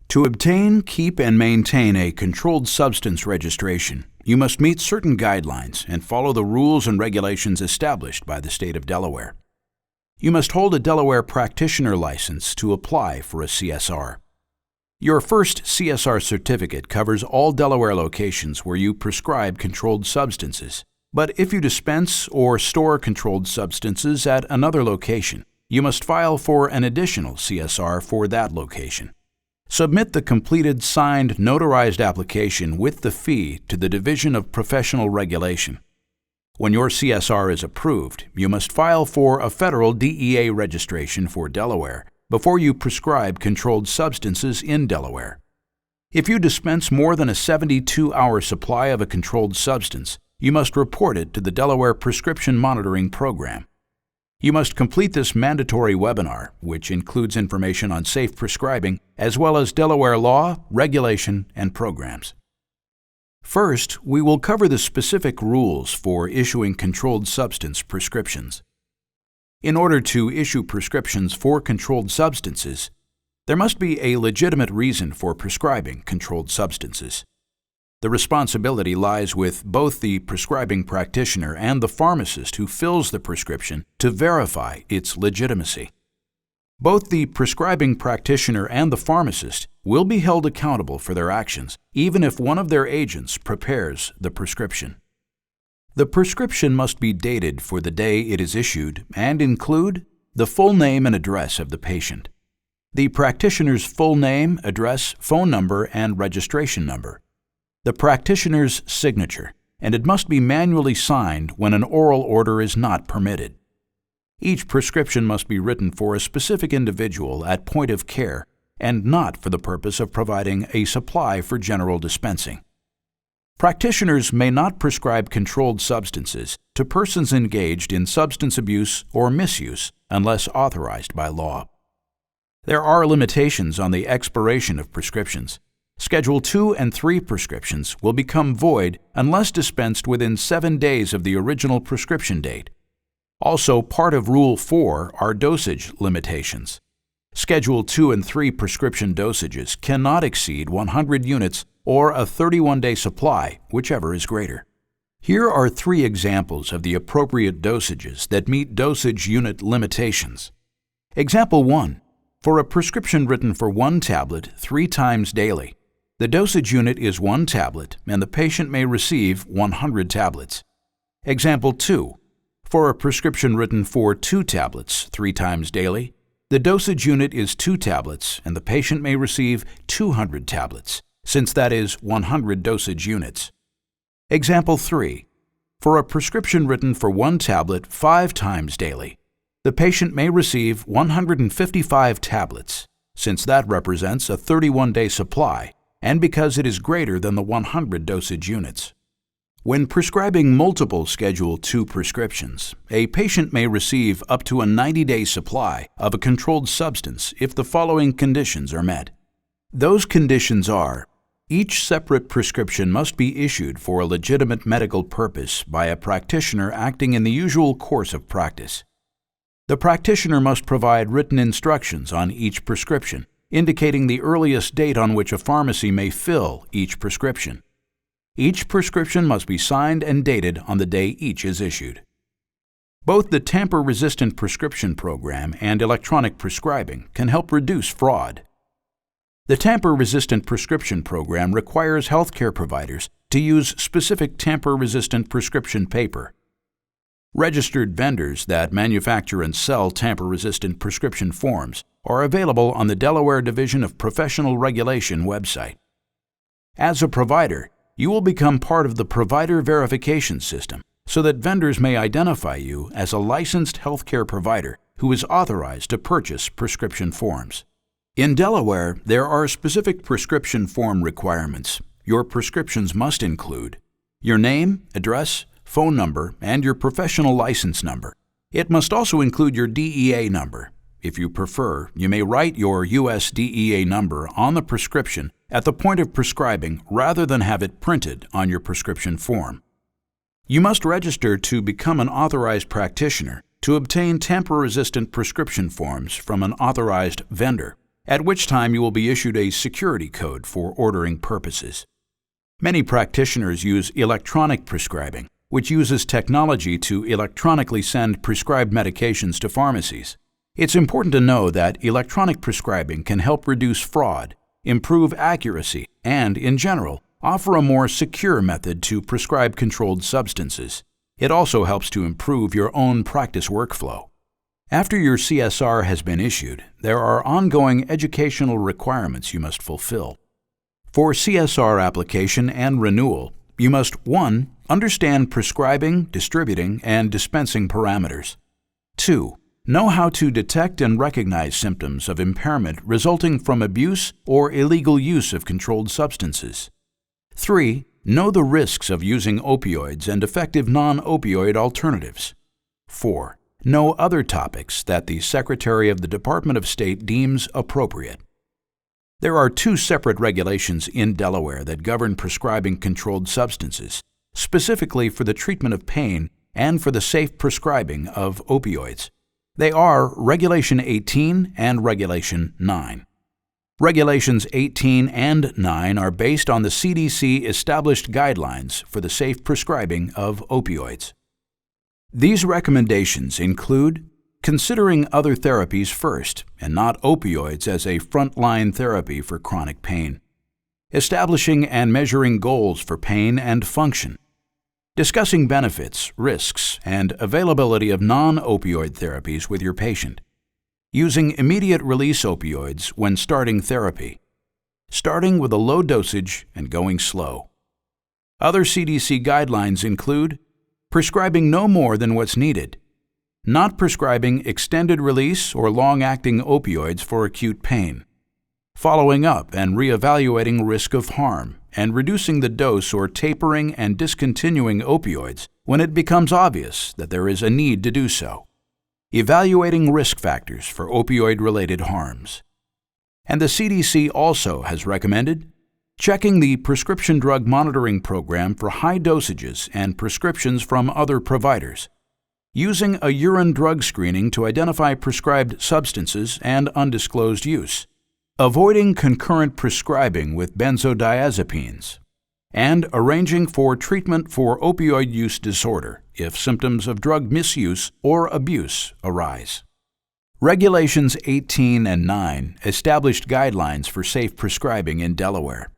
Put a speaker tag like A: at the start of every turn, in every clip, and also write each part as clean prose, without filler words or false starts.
A: To obtain, keep, and maintain a controlled substance registration, you must meet certain guidelines and follow the rules and regulations established by the state of Delaware. You must hold a Delaware practitioner license to apply for a CSR. Your first CSR certificate covers all Delaware locations where you prescribe controlled substances. But if you dispense or store controlled substances at another location, you must file for an additional CSR for that location. Submit the completed, signed, notarized application with the fee to the Division of Professional Regulation. When your CSR is approved, you must file for a federal DEA registration for Delaware before you prescribe controlled substances in Delaware. If you dispense more than a 72-hour supply of a controlled substance, you must report it to the Delaware Prescription Monitoring Program. You must complete this mandatory webinar, which includes information on safe prescribing, as well as Delaware law, regulation, and programs. First, we will cover the specific rules for issuing controlled substance prescriptions. In order to issue prescriptions for controlled substances, there must be a legitimate reason for prescribing controlled substances. The responsibility lies with both the prescribing practitioner and the pharmacist who fills the prescription to verify its legitimacy. Both the prescribing practitioner and the pharmacist will be held accountable for their actions, even if one of their agents prepares the prescription. The prescription must be dated for the day it is issued and include the full name and address of the patient, the practitioner's full name, address, phone number, and registration number, the practitioner's signature, and it must be manually signed when an oral order is not permitted. Each prescription must be written for a specific individual at point of care and not for the purpose of providing a supply for general dispensing. Practitioners may not prescribe controlled substances to persons engaged in substance abuse or misuse unless authorized by law. There are limitations on the expiration of prescriptions. Schedule 2 and 3 prescriptions will become void unless dispensed within 7 days of the original prescription date. Also, part of Rule 4 are dosage limitations. Schedule 2 and 3 prescription dosages cannot exceed 100 units or a 31-day supply, whichever is greater. Here are 3 examples of the appropriate dosages that meet dosage unit limitations. Example 1. For a prescription written for 1 tablet 3 times daily, the dosage unit is 1 tablet and the patient may receive 100 tablets. Example 2. For a prescription written for 2 tablets 3 times daily, the dosage unit is 2 tablets and the patient may receive 200 tablets, since that is 100 dosage units. Example 3. For a prescription written for 1 tablet 5 times daily, the patient may receive 155 tablets, since that represents a 31-day supply, and because it is greater than the 100 dosage units. When prescribing multiple Schedule 2 prescriptions, a patient may receive up to a 90-day supply of a controlled substance if the following conditions are met. Those conditions are: each separate prescription must be issued for a legitimate medical purpose by a practitioner acting in the usual course of practice. The practitioner must provide written instructions on each prescription, indicating the earliest date on which a pharmacy may fill each prescription. Each prescription must be signed and dated on the day each is issued. Both the tamper-resistant prescription program and electronic prescribing can help reduce fraud. The tamper-resistant prescription program requires healthcare providers to use specific tamper-resistant prescription paper. Registered vendors that manufacture and sell tamper-resistant prescription forms are available on the Delaware Division of Professional Regulation website. As a provider, you will become part of the provider verification system so that vendors may identify you as a licensed healthcare provider who is authorized to purchase prescription forms. In Delaware, there are specific prescription form requirements. Your prescriptions must include your name, address, phone number, and your professional license number. It must also include your DEA number. If you prefer, you may write your U.S. DEA number on the prescription at the point of prescribing rather than have it printed on your prescription form. You must register to become an authorized practitioner to obtain tamper-resistant prescription forms from an authorized vendor, at which time you will be issued a security code for ordering purposes. Many practitioners use electronic prescribing, which uses technology to electronically send prescribed medications to pharmacies. It's important to know that electronic prescribing can help reduce fraud, improve accuracy, and, in general, offer a more secure method to prescribe controlled substances. It also helps to improve your own practice workflow. After your CSR has been issued, there are ongoing educational requirements you must fulfill. For CSR application and renewal, you must 1. Understand prescribing, distributing, and dispensing parameters. 2. Know how to detect and recognize symptoms of impairment resulting from abuse or illegal use of controlled substances. 3. Know the risks of using opioids and effective non-opioid alternatives. 4. Know other topics that the Secretary of the Department of State deems appropriate. There are 2 separate regulations in Delaware that govern prescribing controlled substances, specifically for the treatment of pain and for the safe prescribing of opioids. They are Regulation 18 and Regulation 9. Regulations 18 and 9 are based on the CDC established guidelines for the safe prescribing of opioids. These recommendations include considering other therapies first and not opioids as a frontline therapy for chronic pain, establishing and measuring goals for pain and function, discussing benefits, risks, and availability of non-opioid therapies with your patient, using immediate-release opioids when starting therapy, starting with a low dosage and going slow. Other CDC guidelines include prescribing no more than what's needed, not prescribing extended-release or long-acting opioids for acute pain, following up and reevaluating risk of harm, and reducing the dose or tapering and discontinuing opioids when it becomes obvious that there is a need to do so, evaluating risk factors for opioid-related harms. And the CDC also has recommended checking the Prescription Drug Monitoring Program for high dosages and prescriptions from other providers, using a urine drug screening to identify prescribed substances and undisclosed use, avoiding concurrent prescribing with benzodiazepines, and arranging for treatment for opioid use disorder if symptoms of drug misuse or abuse arise. Regulations 18 and 9 established guidelines for safe prescribing in Delaware.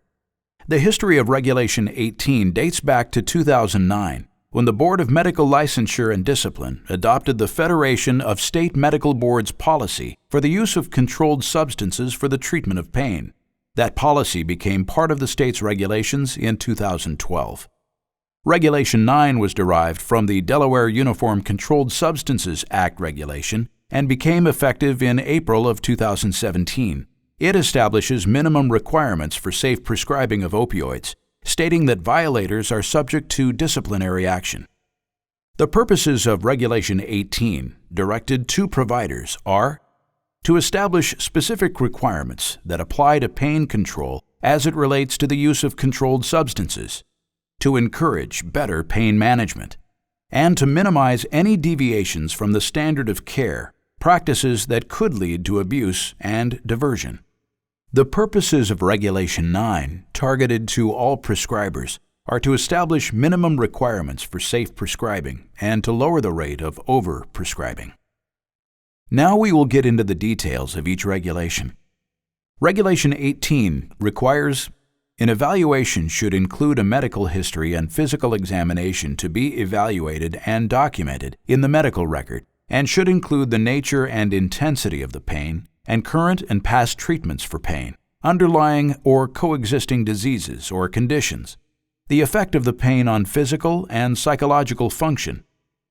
A: The history of Regulation 18 dates back to 2009, when the Board of Medical Licensure and Discipline adopted the Federation of State Medical Boards policy for the use of controlled substances for the treatment of pain. That policy became part of the state's regulations in 2012. Regulation 9 was derived from the Delaware Uniform Controlled Substances Act regulation and became effective in April of 2017. It establishes minimum requirements for safe prescribing of opioids, stating that violators are subject to disciplinary action. The purposes of Regulation 18, directed to providers, are to establish specific requirements that apply to pain control as it relates to the use of controlled substances, to encourage better pain management, and to minimize any deviations from the standard of care, practices that could lead to abuse and diversion. The purposes of Regulation 9, targeted to all prescribers, are to establish minimum requirements for safe prescribing and to lower the rate of over-prescribing. Now we will get into the details of each regulation. Regulation 18 requires an evaluation should include a medical history and physical examination to be evaluated and documented in the medical record, and should include the nature and intensity of the pain and current and past treatments for pain, underlying or coexisting diseases or conditions, the effect of the pain on physical and psychological function,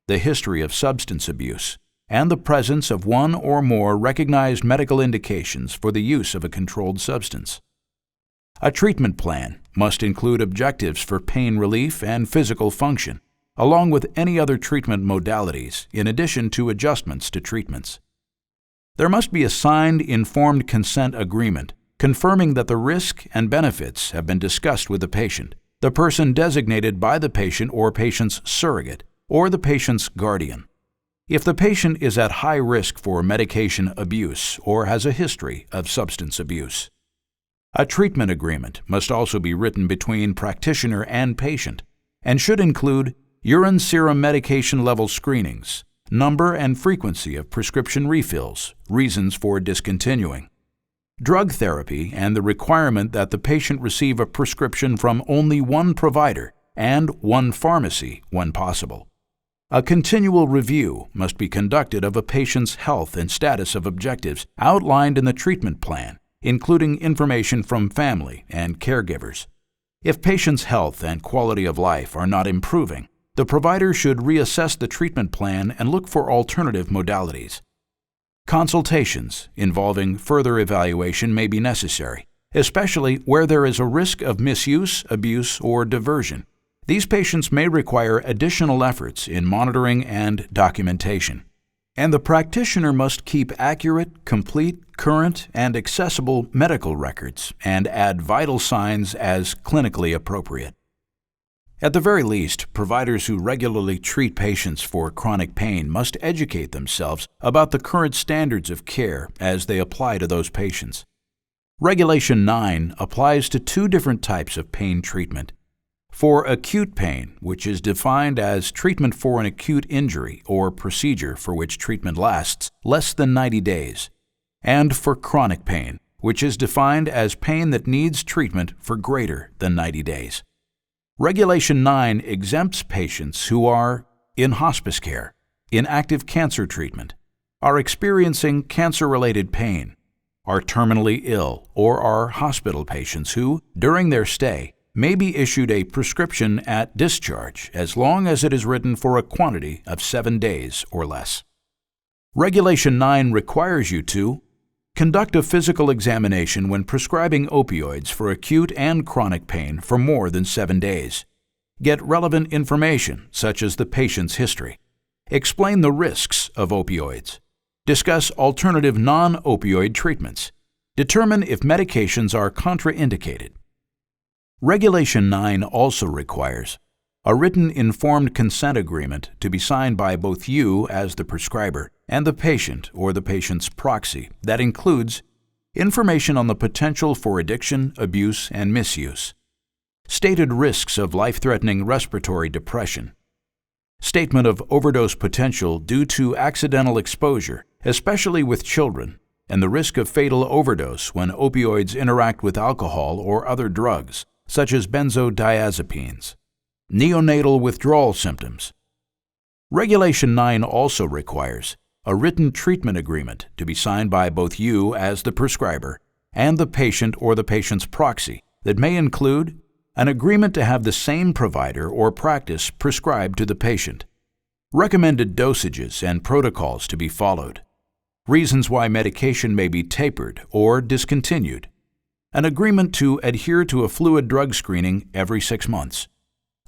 A: the history of substance abuse, and the presence of one or more recognized medical indications for the use of a controlled substance. A treatment plan must include objectives for pain relief and physical function, along with any other treatment modalities in addition to adjustments to treatments. There must be a signed informed consent agreement confirming that the risk and benefits have been discussed with the patient, the person designated by the patient or patient's surrogate, or the patient's guardian. If the patient is at high risk for medication abuse or has a history of substance abuse. A treatment agreement must also be written between practitioner and patient and should include urine serum medication level screenings, number and frequency of prescription refills, reasons for discontinuing, drug therapy, and the requirement that the patient receive a prescription from only one provider and one pharmacy when possible. A continual review must be conducted of a patient's health and status of objectives outlined in the treatment plan, including information from family and caregivers. If patient's health and quality of life are not improving, the provider should reassess the treatment plan and look for alternative modalities. Consultations involving further evaluation may be necessary, especially where there is a risk of misuse, abuse, or diversion. These patients may require additional efforts in monitoring and documentation. And the practitioner must keep accurate, complete, current, and accessible medical records and add vital signs as clinically appropriate. At the very least, providers who regularly treat patients for chronic pain must educate themselves about the current standards of care as they apply to those patients. Regulation 9 applies to two different types of pain treatment. For acute pain, which is defined as treatment for an acute injury or procedure for which treatment lasts less than 90 days, and for chronic pain, which is defined as pain that needs treatment for greater than 90 days. Regulation 9 exempts patients who are in hospice care, in active cancer treatment, are experiencing cancer-related pain, are terminally ill, or are hospital patients who, during their stay, may be issued a prescription at discharge as long as it is written for a quantity of 7 days or less. Regulation 9 requires you to conduct a physical examination when prescribing opioids for acute and chronic pain for more than 7 days. Get relevant information such as the patient's history. Explain the risks of opioids. Discuss alternative non-opioid treatments. Determine if medications are contraindicated. Regulation 9 also requires a written informed consent agreement to be signed by both you as the prescriber and the patient or the patient's proxy that includes information on the potential for addiction, abuse, and misuse, stated risks of life-threatening respiratory depression, statement of overdose potential due to accidental exposure, especially with children, and the risk of fatal overdose when opioids interact with alcohol or other drugs, such as benzodiazepines, neonatal withdrawal symptoms. Regulation 9 also requires a written treatment agreement to be signed by both you as the prescriber and the patient or the patient's proxy that may include an agreement to have the same provider or practice prescribed to the patient, recommended dosages and protocols to be followed, reasons why medication may be tapered or discontinued, an agreement to adhere to a fluid drug screening every 6 months.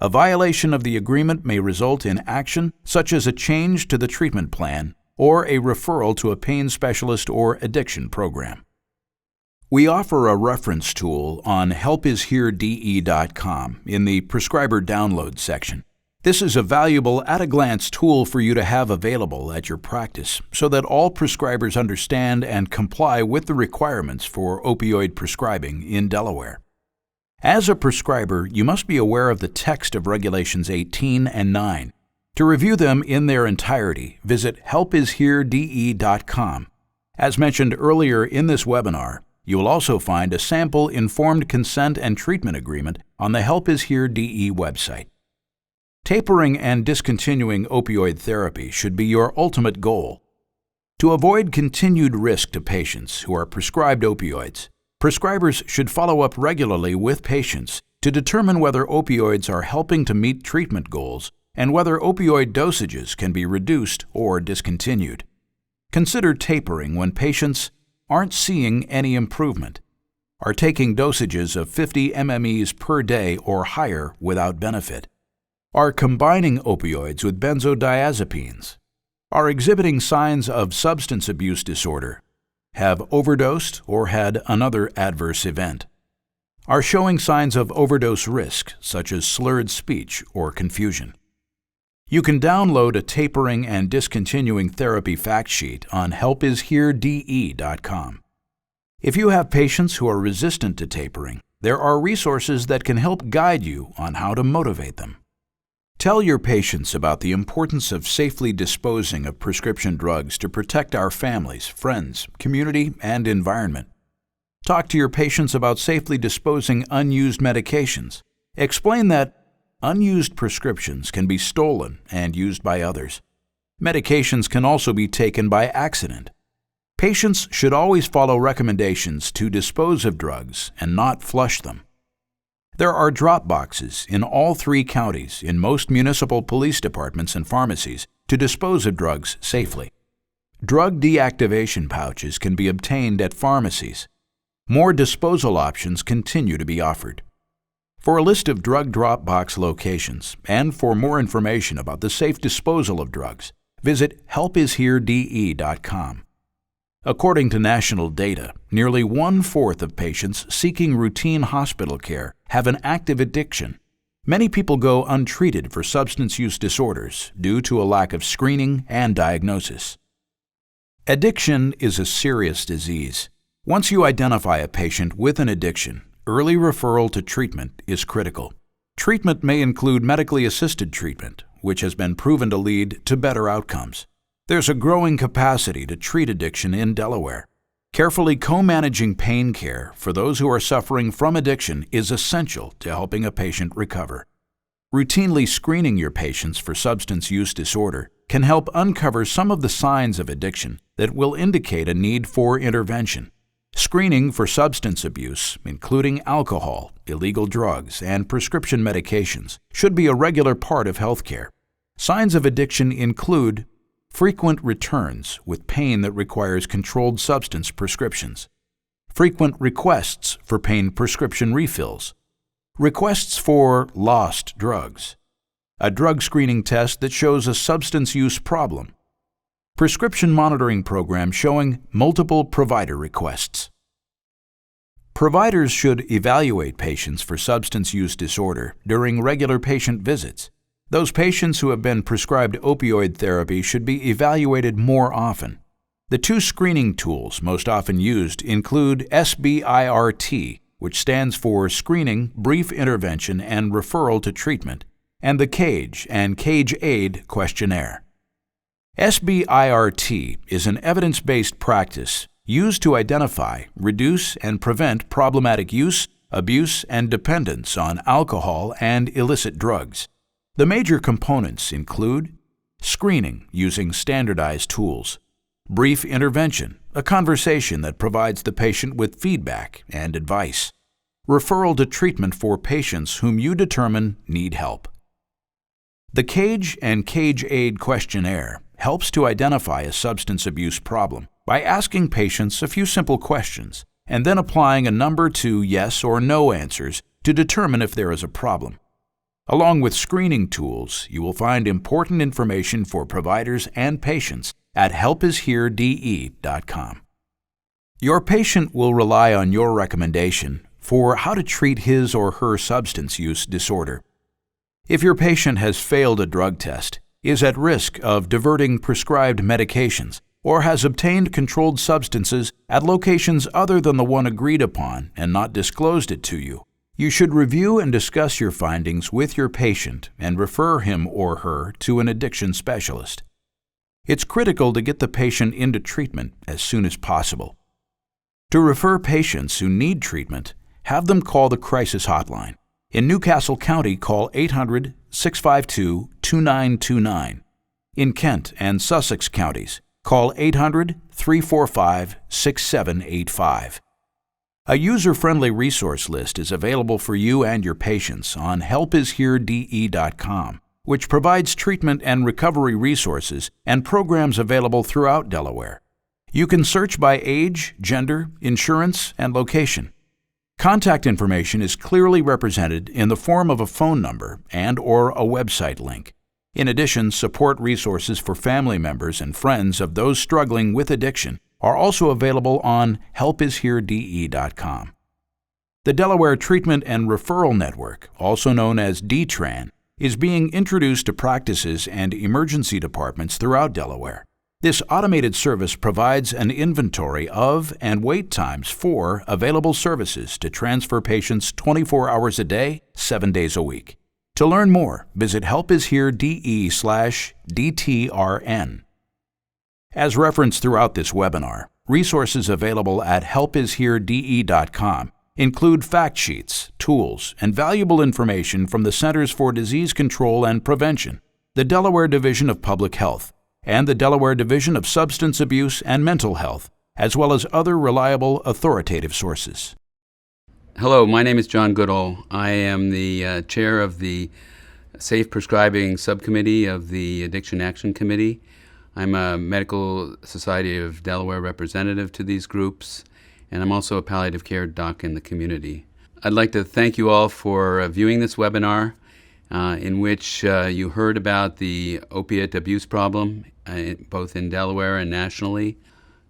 A: A violation of the agreement may result in action such as a change to the treatment plan or a referral to a pain specialist or addiction program. We offer a reference tool on helpisherede.com in the Prescriber Download section. This is a valuable at-a-glance tool for you to have available at your practice so that all prescribers understand and comply with the requirements for opioid prescribing in Delaware. As a prescriber, you must be aware of the text of Regulations 18 and 9. To review them in their entirety, visit helpisherede.com. As mentioned earlier in this webinar, you will also find a sample informed consent and treatment agreement on the Help Is Here DE website. Tapering and discontinuing opioid therapy should be your ultimate goal. To avoid continued risk to patients who are prescribed opioids, prescribers should follow up regularly with patients to determine whether opioids are helping to meet treatment goals and whether opioid dosages can be reduced or discontinued. Consider tapering when patients aren't seeing any improvement, are taking dosages of 50 mmes per day or higher without benefit, are combining opioids with benzodiazepines, are exhibiting signs of substance abuse disorder, have overdosed or had another adverse event, are showing signs of overdose risk such as slurred speech or confusion. You can download a tapering and discontinuing therapy fact sheet on helpisherede.com. If you have patients who are resistant to tapering, there are resources that can help guide you on how to motivate them. Tell your patients about the importance of safely disposing of prescription drugs to protect our families, friends, community, and environment. Talk to your patients about safely disposing unused medications. Explain that unused prescriptions can be stolen and used by others. Medications can also be taken by accident. Patients should always follow recommendations to dispose of drugs and not flush them. There are drop boxes in all 3 counties in most municipal police departments and pharmacies to dispose of drugs safely. Drug deactivation pouches can be obtained at pharmacies. More disposal options continue to be offered. For a list of drug drop box locations and for more information about the safe disposal of drugs, visit helpisherede.com. According to national data, nearly 1/4 of patients seeking routine hospital care have an active addiction. Many people go untreated for substance use disorders due to a lack of screening and diagnosis. Addiction is a serious disease. Once you identify a patient with an addiction, early referral to treatment is critical. Treatment may include medically assisted treatment, which has been proven to lead to better outcomes. There's a growing capacity to treat addiction in Delaware. Carefully co-managing pain care for those who are suffering from addiction is essential to helping a patient recover. Routinely screening your patients for substance use disorder can help uncover some of the signs of addiction that will indicate a need for intervention. Screening for substance abuse, including alcohol, illegal drugs, and prescription medications, should be a regular part of healthcare. Signs of addiction include frequent returns with pain that requires controlled substance prescriptions, frequent requests for pain prescription refills, requests for lost drugs, a drug screening test that shows a substance use problem, prescription monitoring program showing multiple provider requests. Providers should evaluate patients for substance use disorder during regular patient visits. Those patients who have been prescribed opioid therapy should be evaluated more often. The 2 screening tools most often used include SBIRT, which stands for Screening, Brief Intervention, and Referral to Treatment, and the CAGE and CAGE-AID questionnaire. SBIRT is an evidence-based practice used to identify, reduce, and prevent problematic use, abuse, and dependence on alcohol and illicit drugs. The major components include screening using standardized tools, brief intervention, a conversation that provides the patient with feedback and advice, referral to treatment for patients whom you determine need help. The CAGE and CAGE-AID questionnaire helps to identify a substance abuse problem by asking patients a few simple questions and then applying a number to yes or no answers to determine if there is a problem. Along with screening tools, you will find important information for providers and patients at helpisherede.com. Your patient will rely on your recommendation for how to treat his or her substance use disorder. If your patient has failed a drug test, is at risk of diverting prescribed medications, or has obtained controlled substances at locations other than the one agreed upon and not disclosed it to you, you should review and discuss your findings with your patient and refer him or her to an addiction specialist. It's critical to get the patient into treatment as soon as possible. To refer patients who need treatment, have them call the crisis hotline. In Newcastle County, call 800-652-2929. In Kent and Sussex counties, call 800-345-6785. A user-friendly resource list is available for you and your patients on helpisherede.com, which provides treatment and recovery resources and programs available throughout Delaware. You can search by age, gender, insurance, and location. Contact information is clearly represented in the form of a phone number and/or a website link. In addition, support resources for family members and friends of those struggling with addiction are also available on helpisherede.com. The Delaware Treatment and Referral Network, also known as DTRAN, is being introduced to practices and emergency departments throughout Delaware. This automated service provides an inventory of and wait times for available services to transfer patients 24 hours a day, 7 days a week. To learn more, visit helpishere.de/DTRN. As referenced throughout this webinar, resources available at helpisherede.com include fact sheets, tools, and valuable information from the Centers for Disease Control and Prevention, the Delaware Division of Public Health, and the Delaware Division of Substance Abuse and Mental Health, as well as other reliable, authoritative sources.
B: Hello, my name is John Goodall. I am the chair of the Safe Prescribing Subcommittee of the Addiction Action Committee. I'm a Medical Society of Delaware representative to these groups, and I'm also a palliative care doc in the community. I'd like to thank you all for viewing this webinar in which you heard about the opiate abuse problem, both in Delaware and nationally.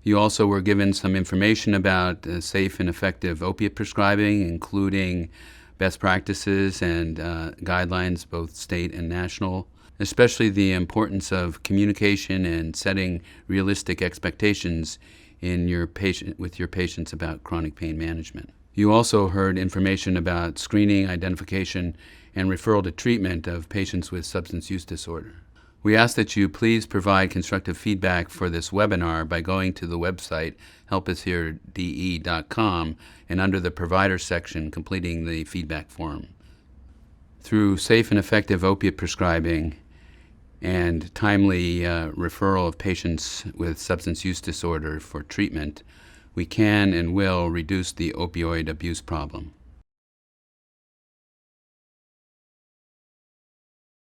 B: You also were given some information about safe and effective opiate prescribing, including best practices and guidelines, both state and national, especially the importance of communication and setting realistic expectations with your patients about chronic pain management. You also heard information about screening, identification, and referral to treatment of patients with substance use disorder. We ask that you please provide constructive feedback for this webinar by going to the website helpisherede.com and under the Provider section completing the feedback form. Through safe and effective opiate prescribing and timely referral of patients with substance use disorder for treatment, we can and will reduce the opioid abuse problem.